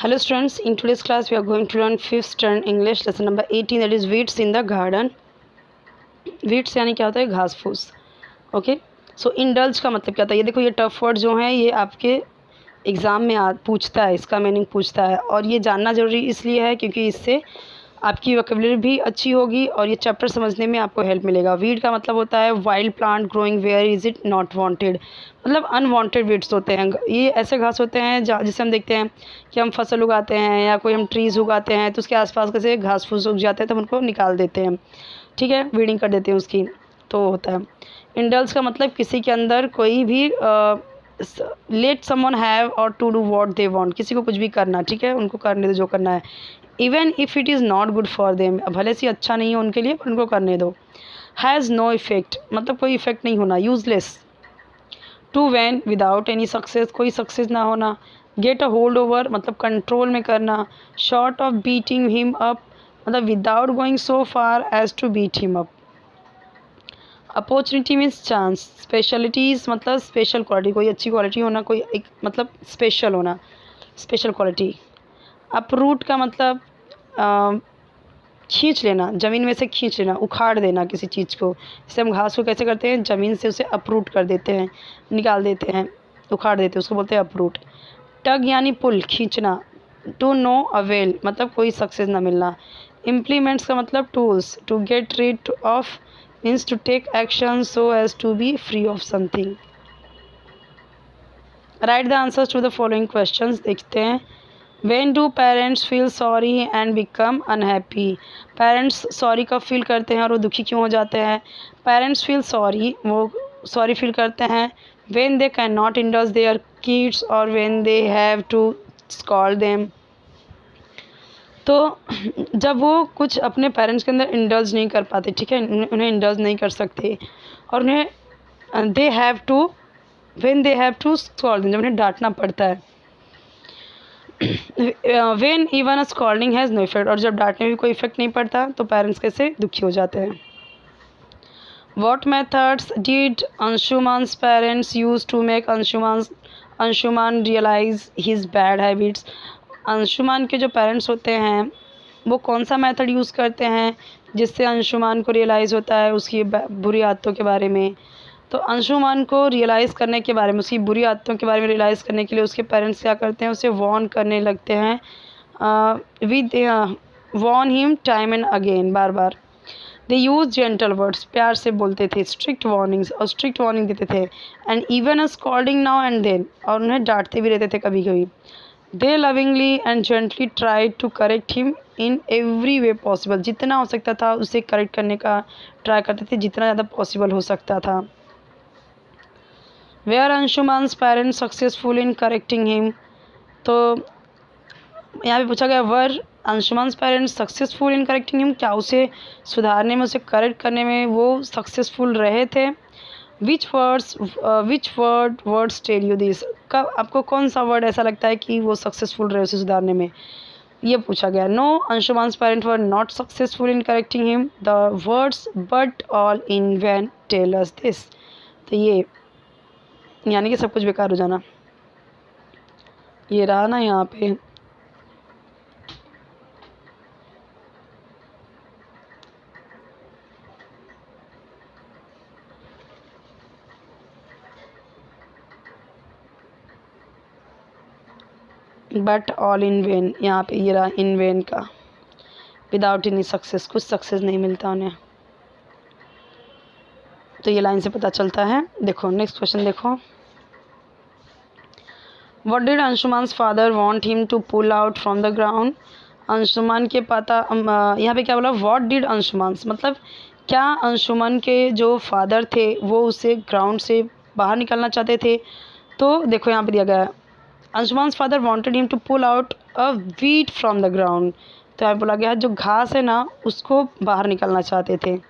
Hello students, in today's class we are going to learn 5th standard English lesson number 18, that is weeds in the garden. weeds यानी क्या होता है? घास फूस. Okay, सो indulge का मतलब क्या होता है? ये देखो, ये टफ वर्ड जो हैं ये आपके एग्ज़ाम में पूछता है, इसका मीनिंग पूछता है और ये जानना ज़रूरी इसलिए है क्योंकि इससे आपकी वोकैबुलरी भी अच्छी होगी और ये चैप्टर समझने में आपको हेल्प मिलेगा. वीड का मतलब होता है wild plant growing where is it not wanted, मतलब अनवांटेड वीड्स होते हैं. ये ऐसे घास होते हैं जिसे हम देखते हैं कि हम फसल उगाते हैं या कोई हम ट्रीज़ उगाते हैं तो उसके आसपास कैसे घास फूस उग जाते हैं तो हम उनको निकाल देते हैं, ठीक है, वीडिंग कर देते हैं उसकी, तो होता है. इंडल्स का मतलब किसी के अंदर कोई भी लेट समवन हैव और to do what they want, किसी को कुछ भी करना, ठीक है, उनको करने दो जो करना है. Even if it is not good for them, भले से अच्छा नहीं है उनके लिए पर उनको करने दो. हैज़ नो इफेक्ट मतलब कोई इफेक्ट नहीं होना, useless. To vain without any success, कोई सक्सेस ना होना. गेट अ होल्ड ओवर मतलब कंट्रोल में करना. Short of beating him up मतलब without going so far as to beat him up. Opportunity means chance. Specialities मतलब स्पेशल क्वालिटी, कोई अच्छी क्वालिटी होना, कोई एक मतलब स्पेशल होना, स्पेशल क्वालिटी. अपरूट का मतलब खींच लेना, ज़मीन में से खींच लेना, उखाड़ देना किसी चीज़ को. जैसे हम घास को कैसे करते हैं, ज़मीन से उसे अपरूट कर देते हैं, निकाल देते हैं, उखाड़ देते हैं, उसको बोलते हैं अपरूट. टग यानी पुल, खींचना. टू नो अवेल मतलब कोई सक्सेस ना मिलना. इम्प्लीमेंट्स का मतलब tools. To get rid of means to take action so as to be free of something. Write the answers to the following questions. देखते हैं. When do parents feel sorry and become unhappy? Parents sorry कब feel करते हैं और वो दुखी क्यों हो जाते हैं? पेरेंट्स फील सॉरी, वो सॉरी फील करते हैं when they cannot indulge their kids or when they have to scold them. तो जब वो कुछ अपने पेरेंट्स के अंदर इंडल्ज नहीं कर पाते, ठीक है, उन्हें इंडल्ज नहीं कर सकते और उन्हें they have to when they have to scold them, जब उन्हें डांटना पड़ता है. When even a scolding has no effect, और जब डांटने में भी कोई इफेक्ट नहीं पड़ता तो पेरेंट्स कैसे दुखी हो जाते हैं. What methods did Anshuman's parents use to make Anshuman realise his bad habits. Anshuman के जो पेरेंट्स होते हैं वो कौन सा मेथड यूज़ करते हैं जिससे अंशुमान को रियलाइज़ होता है उसकी बुरी आदतों के बारे में. तो अंशुमान को रियलाइज़ करने के बारे में, उसकी बुरी आदतों के बारे में रियलाइज़ करने के लिए उसके पेरेंट्स क्या करते हैं, उसे वॉर्न करने लगते हैं. With warn him time and again, बार बार. दे यूज़ जेंटल वर्ड्स, प्यार से बोलते थे. स्ट्रिक्ट वार्निंग्स, और स्ट्रिक्ट वार्निंग देते थे. And even a scolding now and then, और उन्हें डांटते भी रहते थे कभी कभी. They lovingly and gently try to correct him in every way possible, जितना हो सकता था उसे करेक्ट करने का ट्राई करते थे, जितना ज़्यादा पॉसिबल हो सकता था. Were Anshuman's parents successful in correcting him. तो यहाँ पे पूछा गया were Anshuman's parents successful in correcting him, क्या उसे सुधारने में, उसे करेक्ट करने में वो सक्सेसफुल रहे थे. Which words tell you this, कब आपको कौन सा वर्ड ऐसा लगता है कि वो सक्सेसफुल रहे उसे सुधारने में, ये पूछा गया. No, Anshuman's parents were not successful in correcting him. The words but all in vain tell us this. तो ये यानी कि सब कुछ बेकार हो जाना, ये रहा ना यहाँ पे. बट ऑल इन वेन, यहाँ पे ये रहा इन वेन का. विदाउट एनी सक्सेस, कुछ सक्सेस नहीं मिलता उन्हें. तो ये लाइन से पता चलता है. देखो नेक्स्ट क्वेश्चन देखो. What did Anshuman's father want him to pull out from the ground. Anshuman के पता यहाँ पे क्या बोला, वॉट डिड अंशुमान्स मतलब क्या अंशुमान के जो फादर थे वो उसे ग्राउंड से बाहर निकालना चाहते थे. तो देखो यहाँ पे दिया गया, Anshuman's father wanted him to pull out a weed from the ground. तो यहाँ बोला गया जो घास है ना उसको बाहर निकालना चाहते थे.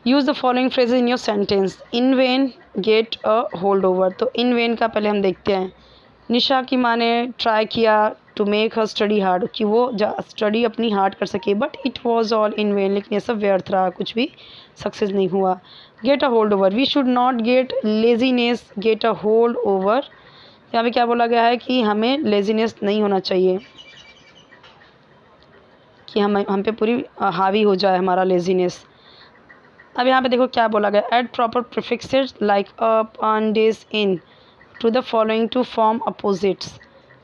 Use the following phrases in your sentence. In when, gate a hold over. तो इन वेन का पहले हम देखते हैं. निशा की माँ ने ट्राई किया to make her study hard, कि वो स्टडी अपनी हार्ड कर सके, but it was all in vain, लेकिन ये सब व्यर्थ रहा, कुछ भी सक्सेस नहीं हुआ. Get a hold over. We should not get laziness, get a hold over. यहाँ पे क्या बोला गया है कि हमें लेजीनेस नहीं होना चाहिए, कि हम पे पूरी हावी हो जाए हमारा लेजीनेस। अब यहाँ पे देखो क्या बोला गया, add proper prefixes like up, on, dis, in to the following to form opposites.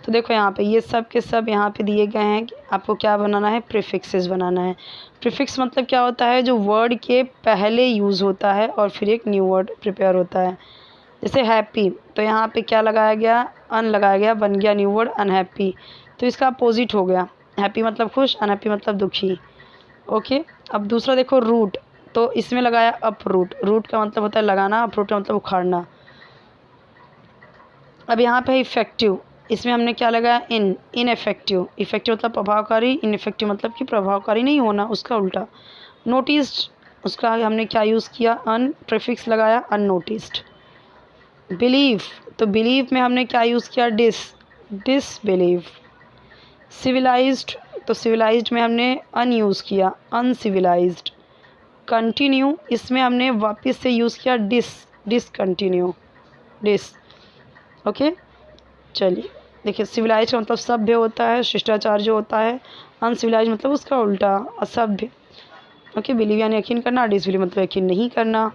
तो देखो यहाँ पे ये सब के सब यहाँ पे दिए गए हैं कि आपको क्या बनाना है, प्रीफिक्सेस बनाना है। प्रीफिक्स मतलब क्या होता है, जो वर्ड के पहले यूज़ होता है और फिर एक न्यू वर्ड प्रिपेयर होता है। जैसे हैप्पी, तो यहाँ पे क्या लगाया गया, अन लगाया गया, बन गया न्यू वर्ड अनहैप्पी। तो इसका अपोजिट हो गया, हैप्पी मतलब खुश, अनहैप्पी मतलब दुखी। ओके, अब दूसरा देखो रूट, तो इसमें लगाया अप रूट। रूट का मतलब होता है लगाना, अप रूट का मतलब उखाड़ना। अब यहाँ पे इफ़ेक्टिव, इसमें हमने क्या लगाया, इनइफेक्टिव। इफ़ेक्टिव मतलब प्रभावकारी, इनइफेक्टिव मतलब कि प्रभावकारी नहीं होना, उसका उल्टा। नोटिस्ड, उसका हमने क्या यूज़ किया, अन, प्रीफिक्स लगाया अननोटिस्ड। बिलीव, तो बिलीव में हमने क्या यूज़ किया, डिसबिलीव। सिविलाइज्ड, तो सिविलाइज्ड में हमने अन यूज़ किया, अनसिविलाइज्ड। कंटिन्यू, इसमें हमने वापस से यूज़ किया डिसकंटिन्यू, डिस। ओके, चलिए देखिए, सिविलाइज का मतलब सभ्य होता है, शिष्टाचार जो होता है। अनसिविलाइज मतलब उसका उल्टा, असभ्य। ओके, बिलीव यानी यकीन करना, डिसबिलीव मतलब यकीन नहीं करना।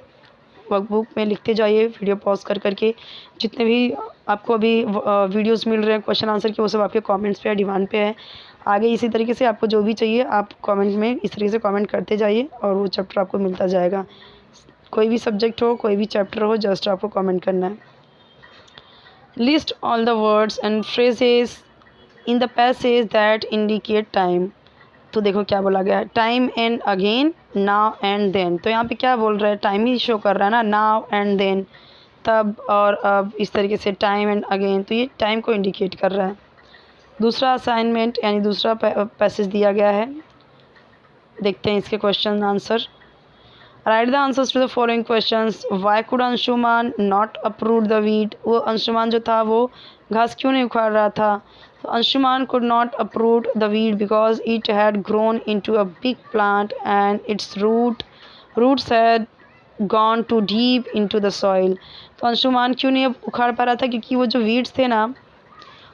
वर्कबुक में लिखते जाइए वीडियो पॉज कर करके। जितने भी आपको अभी वीडियोस मिल रहे हैं क्वेश्चन आंसर के, वो सब आपके कमेंट्स पे है, डिमांड पे है। आगे इसी तरीके से आपको जो भी चाहिए आप कमेंट में इस तरीके से कमेंट करते जाइए और वो चैप्टर आपको मिलता जाएगा। कोई भी सब्जेक्ट हो, कोई भी चैप्टर हो, जस्ट आपको कमेंट करना है। List all the words and phrases in the passage that indicate time. तो देखो क्या बोला गया है, time and again, now and then. तो यहाँ पे क्या बोल रहा है, टाइम ही शो कर रहा है ना, नाउ एंड देन, तब और अब, इस तरीके से टाइम एंड अगेन, तो ये टाइम को इंडिकेट कर रहा है। दूसरा असाइनमेंट यानी दूसरा पैसेज दिया गया है, देखते हैं इसके question answer. Write the answers to the following questions. Why could Anshuman not uproot the weed, वो अंशुमान जो था वो घास क्यों नहीं उखाड़ रहा था। तो Anshuman could not uproot the weed because it had grown into a big plant and its roots had gone too deep into the soil. तो अंशुमान क्यों नहीं उखाड़ पा रहा था, क्योंकि वो जो वीट्स थे ना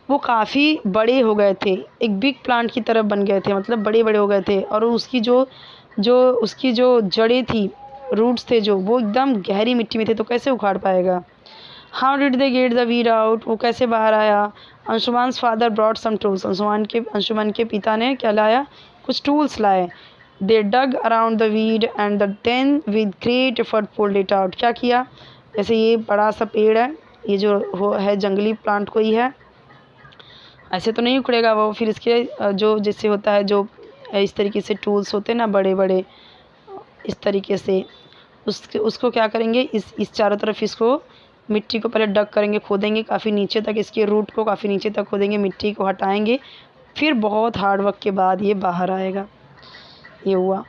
वो काफ़ी बड़े हो गए थे, एक बिग प्लांट की तरफ बन गए थे, मतलब बड़े बड़े हो गए थे। और उसकी जो जड़ें थी, रूट्स थे जो, वो एकदम गहरी मिट्टी में थे, तो कैसे उखाड़ पाएगा। How did they get the weed out, वो कैसे बाहर आया। Anshuman's father brought some tools, Anshuman के पिता ने क्या लाया, कुछ टूल्स लाए। They dug around the weed and then with great effort pulled it out. क्या किया, जैसे ये बड़ा सा पेड़ है, ये जो है जंगली प्लांट कोई है, ऐसे तो नहीं उखड़ेगा वो, फिर इसके जो जैसे होता है जो इस तरीके से टूल्स होते हैं ना बड़े बड़े, इस तरीके से उसको क्या करेंगे, इस चारों तरफ इसको मिट्टी को पहले डग करेंगे, खोदेंगे काफ़ी नीचे तक, इसके रूट को काफ़ी नीचे तक खोदेंगे, मिट्टी को हटाएंगे, फिर बहुत हार्ड वर्क के बाद ये बाहर आएगा। ये हुआ।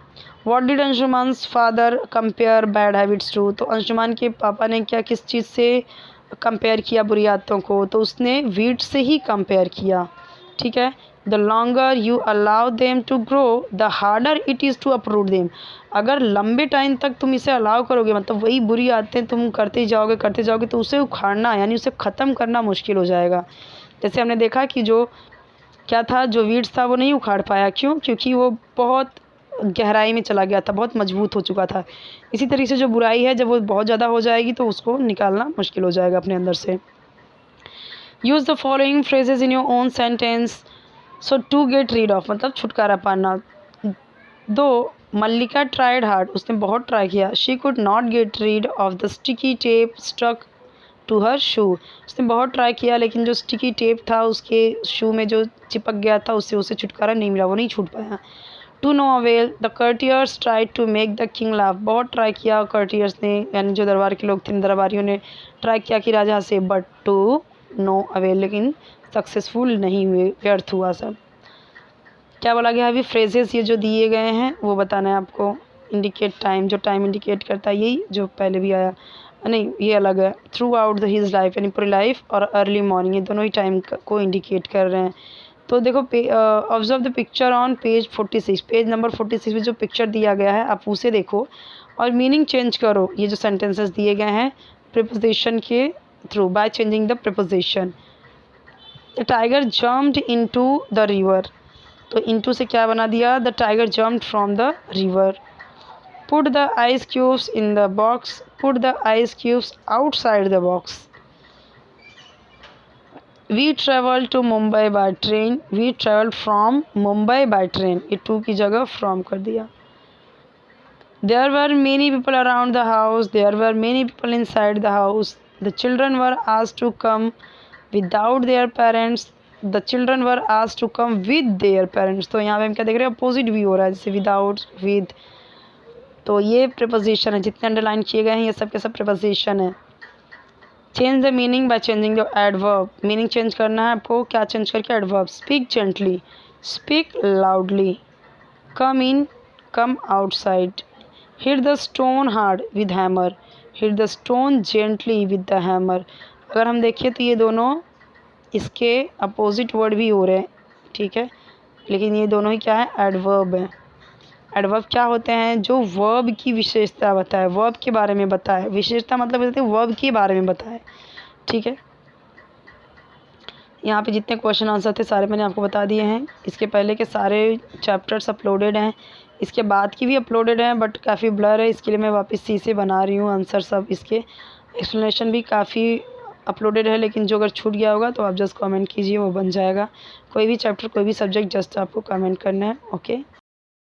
What did Anshuman's father compare bad habits to, तो अंशुमान के पापा ने क्या किस चीज़ से कंपेयर किया बुरी आदतों को, तो उसने वीट से ही कंपेयर किया। ठीक है, the longer you allow them to grow the harder it is to uproot them. अगर लंबे टाइम तक तुम इसे अलाउ करोगे, मतलब वही बुरी आदतें तुम करते जाओगे तो उसे उखाड़ना यानी उसे ख़त्म करना मुश्किल हो जाएगा। जैसे हमने देखा कि जो क्या था, जो वीड्स था वो नहीं उखाड़ पाया, क्यों, क्योंकि वो बहुत गहराई में चला गया था, बहुत मजबूत हो चुका था। इसी तरीके से जो बुराई है जब वो बहुत ज़्यादा हो जाएगी तो उसको निकालना मुश्किल हो जाएगा अपने अंदर से। Use the following phrases in your own sentence. So to get rid of मतलब छुटकारा पाना। दो मल्लिका ट्राइड हार्ड, उसने बहुत ट्राई किया। She could not get rid of the sticky tape stuck to her shoe, उसने बहुत ट्राई किया लेकिन जो स्टिकी टेप था उसके शू में जो चिपक गया था उससे उसे छुटकारा नहीं मिला, वो नहीं छूट पाया। To no avail the courtiers try to make the king laugh, बहुत ट्राई किया कर्टियर्स ने यानी जो दरबार के लोग थे, दरबारियों ने ट्राई किया कि राजा से, बट टू नो अवेल, लेकिन सक्सेसफुल नहीं हुए, व्यर्थ हुआ सब। क्या बोला गया अभी, फ्रेजेस ये जो दिए गए हैं वो बताना है आपको। इंडिकेट टाइम, जो टाइम इंडिकेट करता है यही जो पहले भी आया, नहीं ये अलग है। Through out the his life यानी पूरी लाइफ, और अर्ली मॉर्निंग, ये दोनों ही टाइम को इंडिकेट कर रहे हैं। तो देखो observe the picture on page 46, page number 46 में जो पिक्चर दिया गया है आप उसे देखो और मीनिंग चेंज करो। ये जो सेंटेंसेस दिए गए हैं प्रीपोजिशन के through, by changing the preposition. The tiger jumped into the river, तो इनटू से क्या बना दिया, the tiger jumped from the river. Put the ice cubes in the box, put the ice cubes outside the box. We travel to Mumbai by train, we travel from Mumbai by train, ये to की जगह from कर दिया। There were many people around the house, there were many people inside the house, the children were asked to come without their parents, the children were asked to come with their parents. तो यहाँ पे हम क्या देख रहे हैं, opposite भी हो रहा है, जैसे विदाउट, विद। तो ये प्रिपोजिशन है, जितने अंडरलाइन किए गए हैं ये सब के सब प्रिपोजिशन है। Change the meaning bye changing the adverb, meaning change करना है आपको, क्या चेंज करके, adverb. Speak gently, speak loudly. Come in, come outside. Hit the stone hard with hammer, hit the stone gently with the hammer. अगर हम देखें तो ये दोनों इसके अपोजिट वर्ड भी हो रहे हैं, ठीक है, लेकिन ये दोनों ही क्या है, एडवर्ब है। एडवर्ब क्या होते हैं, जो वर्ब की विशेषता बताए, वर्ब के बारे में बताए। विशेषता मतलब कहते हैं वर्ब के बारे में बताए, ठीक है। यहाँ पे जितने क्वेश्चन आंसर थे सारे मैंने आपको बता दिए हैं। इसके पहले के सारे चैप्टर्स अपलोडेड हैं, इसके बाद की भी अपलोडेड हैं, बट काफ़ी ब्लर है, इसके लिए मैं वापस सी से बना रही हूँ आंसर सब। इसके एक्सप्लेनेशन भी काफ़ी अपलोडेड है, लेकिन जो अगर छूट गया होगा तो आप जस्ट कमेंट कीजिए, वो बन जाएगा। कोई भी चैप्टर, कोई भी सब्जेक्ट, जस्ट आपको कमेंट करना है, ओके।